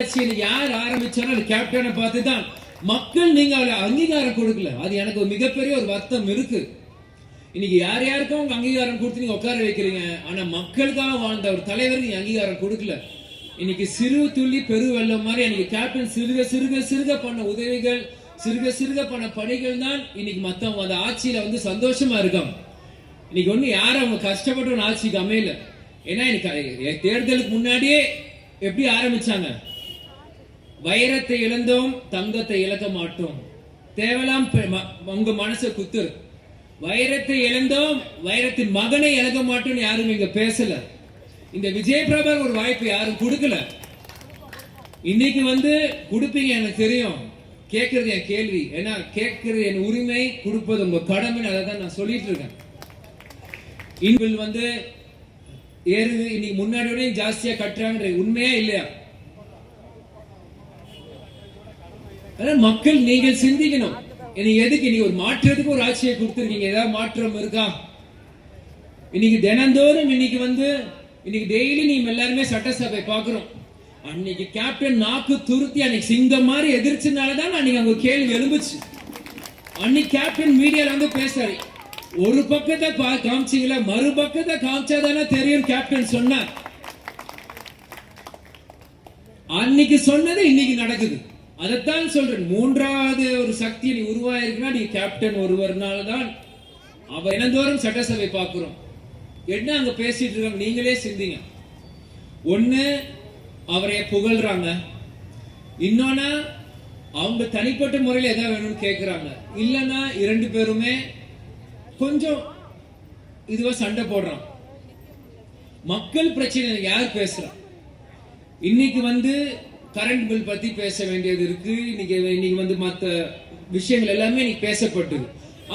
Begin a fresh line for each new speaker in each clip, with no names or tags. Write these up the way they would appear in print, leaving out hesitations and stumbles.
யார் ஆரம்பிச்சாலும் கேப்டனை பார்த்து தான் மக்கள் நீங்க அவளை அங்கீகாரம் கொடுக்கல. அது எனக்கு ஒரு மிகப்பெரிய ஒரு வருத்தம் இருக்கு. இன்னைக்கு யார் யாருக்கும் உங்க அங்கீகாரம் கொடுத்து நீங்க உட்கார வைக்கிறீங்க, ஆனா மக்களுக்காக வாழ்ந்த ஒரு தலைவர் நீங்க அங்கீகாரம் கொடுக்கல. இன்னைக்கு சிறு துள்ளி பெரு வெள்ளம் மாதிரி இன்னைக்கு கேப்டன் சிறுக சிறுக சிறுக பண்ண உதவிகள், சிறுக சிறுக பண்ண பணிகள் தான் இன்னைக்கு மத்தவங்க அந்த ஆட்சியில வந்து சந்தோஷமா இருக்காங்க. இன்னைக்கு ஒண்ணு யாரும் அவங்க கஷ்டப்பட்ட ஒரு ஆட்சிக்கு அமையல. ஏன்னா இன்னைக்கு தேர்தலுக்கு முன்னாடியே எப்படி ஆரம்பிச்சாங்க, வைரத்தை இழந்தோம் தங்கத்தை இழக்க மாட்டோம், தேவலாம் உங்க மனசை குத்துரு. வைரத்தை இழந்தோம் வைரத்தின் மகனை இழக்க மாட்டோம் யாரும் இங்க பேசல. இந்த விஜய் பிரபாகர் ஒரு வாய்ப்பு யாரும் கொடுக்கல. இன்னைக்கு வந்து கொடுப்பீங்க எனக்கு தெரியும். கேட்கறது என் கேள்வி, ஏன்னா கேட்கறது என் உரிமை, கொடுப்பது உங்க கடமை. அதை தான் நான் சொல்லிட்டு இருக்கேன். இன்பில் வந்து ஏறுது, இன்னைக்கு முன்னாடியோட ஜாஸ்தியா கட்டுறாங்க, உண்மையா இல்லையா? மக்கள் நீங்கள் சிந்திக்கணும். எதுக்கு நீ ஒரு மாற்றத்துக்கு ஒரு ஆட்சியை கொடுத்திருக்கீங்க, ஏதாவது மாற்றம் இருக்கா? இன்னைக்கு தினந்தோறும் இன்னைக்கு டெய்லி நீங்க எல்லாருமே சட்டசபை பாக்குறோம். அன்னைக்கு கேப்டன் நாக்கு துருத்தி அன்னைக்கு சிங்கம் மாதிரி எதிர்ச்சனாலதான் அன்னைக்கு அவங்க கேள்வி எழுந்துச்சு. அன்னைக்கு கேப்டன் மீடியால வந்து பேசுறாரு, ஒரு பக்கத்தை காமிச்சீங்களா, மறுபக்கத்தை காமிச்சாதானே தெரியும் கேப்டன் சொன்னார். அன்னைக்கு சொன்னது இன்னைக்கு நடக்குது. அதைத்தான் சொல்றேன். மூன்றாவது ஒரு சக்தி நீ உருவாயிருக்குன்னா நீ கேப்டன் ஒருவர்னால்தான். அவர் தினந்தோறும் சட்டசபை பார்க்கிறோம். என்ன அங்க பேசிட்டு இருக்காங்க நீங்களே சிந்திங்க. ஒண்ணு அவரை புகழ்றாங்க, இன்னொன்னா அவங்க தனிப்பட்ட முறையில் எதாவது வேணும்னு கேட்கிறாங்க, இல்லைன்னா இரண்டு பேருமே கொஞ்சம் இதுவா சண்டை போடுறான். மக்கள் பிரச்சனை யார் பேசுறா? இன்னைக்கு வந்து கரண்ட் பில் பத்தி பேச வேண்டியது இருக்கு. இன்னைக்கு வந்து மற்ற விஷயங்கள் எல்லாமே இன்னைக்கு பேசப்பட்டது.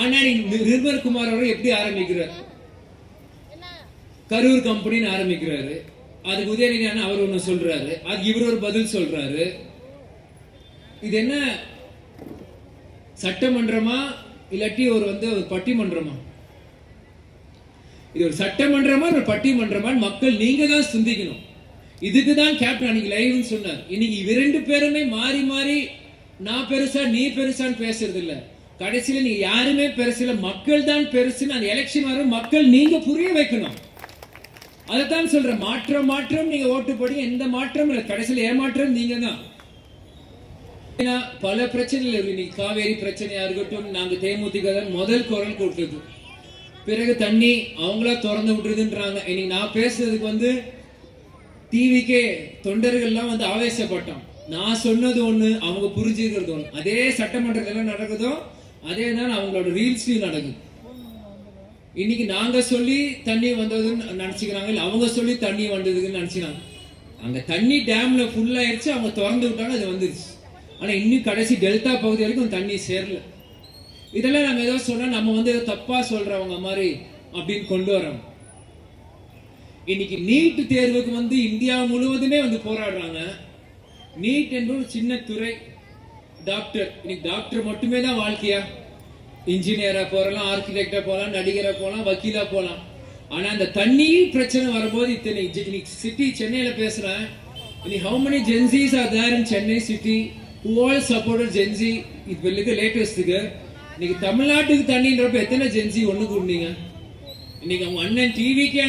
ஆனா நிர்மல் குமார் அவர்கள் எப்படி ஆரம்பிக்கிறார், கரூர் கம்பெனின்னு ஆரம்பிக்கிறாரு. அதுக்கு உதயநிதி அவர் ஒண்ணு சொல்றாரு, அதுக்கு இவர் ஒரு பதில் சொல்றாரு. இது என்ன சட்டமன்றமா இல்லாட்டி ஒரு பட்டிமன்றமா? இது ஒரு சட்டமன்றமா ஒரு பட்டிமன்றமா மக்கள் நீங்க தான் சிந்திக்கணும். இதுக்குதான் கேப்டன் அன்னைக்கு லைவ்னு சொன்னார். இன்னைக்கு இரண்டு பேருமே மாறி மாறி நான் பெருசா நீ பெருசான்னு பேசுறது இல்ல. கடைசியில நீங்க யாருமே பெருசு இல்ல, மக்கள் தான் பெருசுன்னு அந்த எலெக்ஷன் வரும் மக்கள் நீங்க புரிய வைக்கணும். அதைத்தான் சொல்றேன். மாற்றம் நீங்க ஓட்டு போடி எந்த மாற்றம் இல்ல, கடைசியில ஏமாற்றம் நீங்க தான். பல பிரச்சனைகள் இன்னைக்கு காவேரி பிரச்சனையா இருக்கட்டும், நாங்க தேமுதிக தான் முதல் குரல் கொடுத்தது. பிறகு தண்ணி அவங்களா திறந்து விட்டுறதுன்றாங்க. இன்னைக்கு நான் பேசுறதுக்கு வந்து டிவிக்கே தொண்டர்கள்லாம் வந்து ஆவேசப்பட்டோம். நான் சொன்னது ஒண்ணு, அவங்க புரிஞ்சுக்கிறது ஒண்ணு. அதே சட்டமன்றத்தில் நடக்குதோ அதே தான் அவங்களோட ரீல்ஸ்லயும் நடக்குது. இன்னைக்கு நாங்க சொல்லி தண்ணி வந்ததுன்னு நினைச்சுக்கிறாங்க, இல்ல அவங்க சொல்லி தண்ணி வந்ததுன்னு நினைச்சுக்கிறாங்க. அங்க தண்ணி டேம்ல ஃபுல் ஆயிடுச்சு, அவங்க திறந்து விட்டாங்க, அது வந்துருச்சு. ஆனா இன்னும் கடைசி டெல்டா பகுதி வரைக்கும் தண்ணி சேரல. இதெல்லாம் நம்ம ஏதோ சொன்னா நம்ம வந்து தப்பா சொல்றவங்க மாதிரி அப்படின்னு கொண்டு வரோம். இன்னைக்கு நீட் தேர்வுக்கு வந்து இந்தியா முழுவதுமே வந்து போராடுறாங்க. நீட் என்பது ஒரு சின்ன துறை. டாக்டர், இன்னைக்கு டாக்டர் மட்டுமே தான் வாழ்க்கையா? இன்ஜினியரா போறலாம், ஆர்கிடெக்டா போலாம், நடிகரா போலாம், வக்கீலா போலாம். ஆனா அந்த தண்ணி பிரச்சனை வரும்போது இத்தனை சிட்டி சென்னையில பேசுறேன். how many Gen Zs are there in Chennai city who all supported Gen Z? இது லேட்டஸ்ட்க்கு இன்னைக்கு தமிழ்நாட்டுக்கு தண்ணின்றப்ப எத்தனை Gen Z ஒண்ணு கூடுனீங்க? இன்னைக்கு அவங்க அண்ணன் டிவிக்கு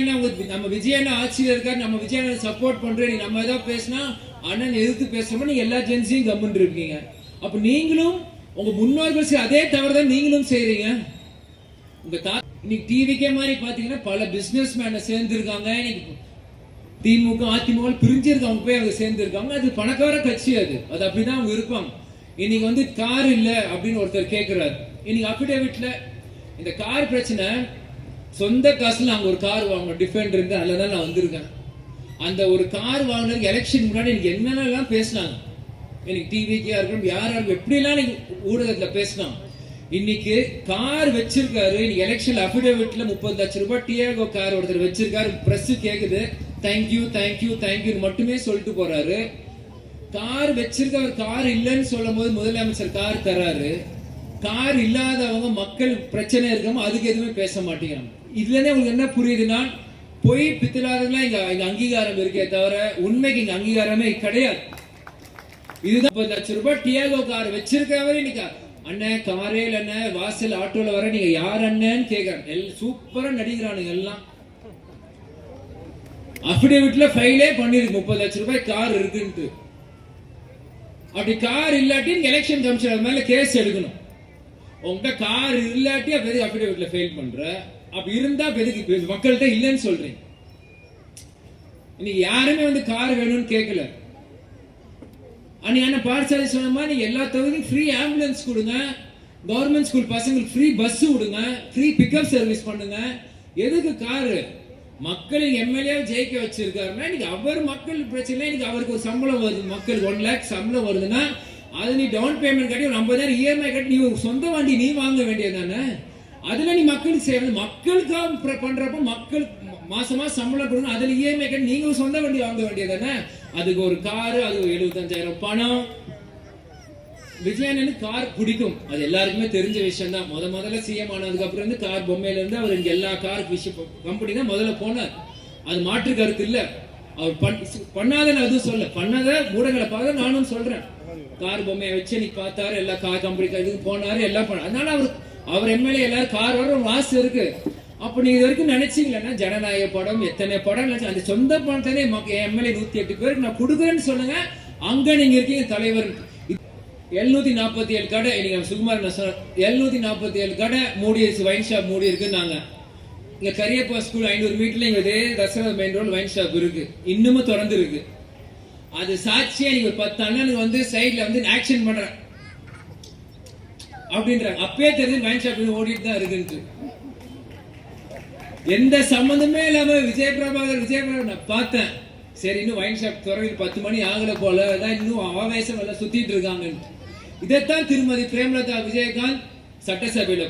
நம்ம விஜய் அண்ணன் ஆட்சியில் இருக்காரு, நம்ம விஜய் அண்ணன் சப்போர்ட் பண்றேன். நம்ம ஏதாவது பேசினா அண்ணன் எதிர்த்து பேசுறோம், நீங்க எல்லா ஜென்சியும் கம்முன்னு இருக்கீங்க. அப்ப நீங்களும் உங்க முன்னோர்கள் அதே தவறுதான் நீங்களும் செய்றீங்க. உங்க இன்னைக்கு டிவிக்கே மாதிரி பாத்தீங்கன்னா பல பிசினஸ் மேன சேர்ந்திருக்காங்க. இன்னைக்கு திமுக அதிமுக பிரிஞ்சிருக்காங்க, போய் அவங்க சேர்ந்திருக்காங்க. அது பணக்கார கட்சி, அது அப்படிதான் அவங்க இருப்பாங்க. இன்னைக்கு வந்து கார் இல்ல அப்படின்னு ஒருத்தர் கேட்கிறாரு. இன்னைக்கு அபிடேவிட்ல இந்த கார் பிரச்சனை, சொந்த காசுல அங்க ஒரு கார் வாங்கணும், டிஃபெண்டர் இருந்து அதுலதான் நான் வந்திருக்கேன். அந்த ஒரு கார் வாங்கினதுக்கு எலெக்ஷன் முன்னாடி எனக்கு என்னென்னலாம் பேசினாங்க. எனக்கு டிவிக்கா இருக்கணும் யாரும் எப்படி எல்லாம் ஊடகத்துல பேசினாங்க. இன்னைக்கு கார் வச்சிருக்காரு, எலெக்ஷன் அபிடேவிட்ல 30 லட்சம் ரூபாய் டியாகோ கார் ஒருத்தர் வச்சிருக்காரு. பிரஸ் கேக்குது, தேங்க்யூ தேங்க்யூ தேங்க்யூ மட்டுமே சொல்லிட்டு போறாரு. கார் வச்சிருக்க கார் இல்லைன்னு சொல்லும் போது முதலமைச்சர் கார் தராரு. கார் இல்லாதவங்க மக்கள் பிரச்சனை இருக்காம அதுக்கு எதுவுமே பேச மாட்டேங்கிறாங்க. இதுல உங்களுக்கு என்ன புரியுதுன்னா, பொய் பித்தலாதெல்லாம் இங்க அங்கீகாரம் இருக்கே தவிர உண்மைக்கு இங்க அங்கீகாரமே கிடையாது. இதுதான் 10 லட்சம் ரூபாய் டியாகோ கார் வச்சிருக்கவரே இன்னைக்கு அண்ணன் காரே இல்ல வாசல் ஆட்டோல வர நீங்க யார் அண்ணன்னு கேக்குறாங்க. சூப்பரா நடிக்கிறானுங்க எல்லாம். அபிடேவிட்ல ஃபைலே பண்ணிருக்கு 30 லட்சம் ரூபாய் கார் இருக்குன்னு. அப்படி கார் இல்லாட்டி எலெக்ஷன் கமிஷன் மேல கேஸ் எடுக்கணும். உங்ககிட்ட கார் இல்லாட்டி அப்ப அபிடேவிட்ல ஃபெயில் பண்ற, அப்படி இருந்தா மக்கள்கிட்ட இல்லைன்னு சொல்றீங்க. இன்னைக்கு யாருமே வந்து கார் வேணும்னு கேட்கல. அன்னைக்கு பாடசாலை சொன்ன மாதிரி எல்லா தொகுதியும் ஃப்ரீ ஆம்புலன்ஸ் கொடுங்க, கவர்மெண்ட் ஸ்கூல் பசங்களுக்கு ஃப்ரீ பஸ் விடுங்க, ஃப்ரீ பிக்கப் சர்வீஸ் பண்ணுங்க. எதுக்கு காரு? மக்களை எம்எல்ஏ ஜெயிக்க வச்சிருக்காருன்னா இன்னைக்கு அவர் மக்கள் பிரச்சனை. இன்னைக்கு அவருக்கு ஒரு சம்பளம் வருது, மக்கள் 1 lakh சம்பளம் வருதுன்னா அது நீ டவுன் பேமெண்ட் கட்டி ஒரு 50,000 இஎம்ஐ கட்டி நீ சொந்த வண்டி நீ வாங்க வேண்டியது தானே. அதுல நீ மக்களுக்கு சேவை மக்களுக்காக பண்றப்ப மக்கள் மாசம் சம்பளம் கொடுங்க, அதுல இஎம்ஐ கட்டி நீங்க சொந்த வண்டி வாங்க வேண்டியது தானே. அதுக்கு ஒரு காரு, அது 75,000 பணம். விஜயனுக்கு கார் பிடிக்கும், அது எல்லாருக்குமே தெரிஞ்ச விஷயம் தான். முதல்ல சிஎம் ஆனதுக்கு அப்புறம் இருந்து கார் பொம்மையில இருந்து அவர் எல்லா கார் கம்பெனி தான் முதல்ல போனார். அது மாற்று கருத்து இல்ல. அவர் பண்ணாத அதுவும் சொல்ல, பண்ணாத ஊடகங்களை பார்க்க நானும் சொல்றேன். கார் பொம்மையை வச்சு நீ பார்த்தாரு, எல்லா கார் கம்பெனி இதுக்கு போனாரு, எல்லாம் பண்ணாரு. அதனால அவர் எம்எல்ஏ எல்லாரும் கார் வர ஒரு வாசு இருக்கு. அப்ப நீங்க இது வரைக்கும் நினைச்சீங்களா ஜனநாயக படம் எத்தனை படம் நினைச்சு அந்த சொந்த பணத்தானே எம்எல்ஏ 108 பேருக்கு நான் கொடுக்குறேன்னு சொல்லுங்க. அங்க நீங்க இருக்கீங்க தலைவர். 747 கடை இன்னைக்கு சுகுமார் 747 கடை மூடி வைன் ஷாப் மூடி இருக்குன்னாங்க. இங்க கரியப்பா ஸ்கூல் 500 மீட்டர்ல இங்க இதே Dasharath main road wine shop இருக்கு, இன்னமும் திறந்து இருக்கு. அது சாட்சியா நீங்க 10 அண்ணனுக்கு வந்து சைட்ல வந்து ஆக்ஷன் பண்றேன் அப்படின்றாங்க. அப்பயே தெரிஞ்சு வைன் ஷாப் ஓடிட்டு தான் இருக்குன்ட்டு. எந்த சம்பந்தமே இல்லாம விஜய் பிரபாகர் நான் பார்த்தேன். சரி இன்னும் வைன் ஷாப் துறவில் 10 மணி ஆகல போல, அதான் இன்னும் ஆவேசம் எல்லாம் சுத்திட்டு இருக்காங்க. இதைத்தான் திருமதி பிரேமலதா விஜயகாந்த் சட்டசபையில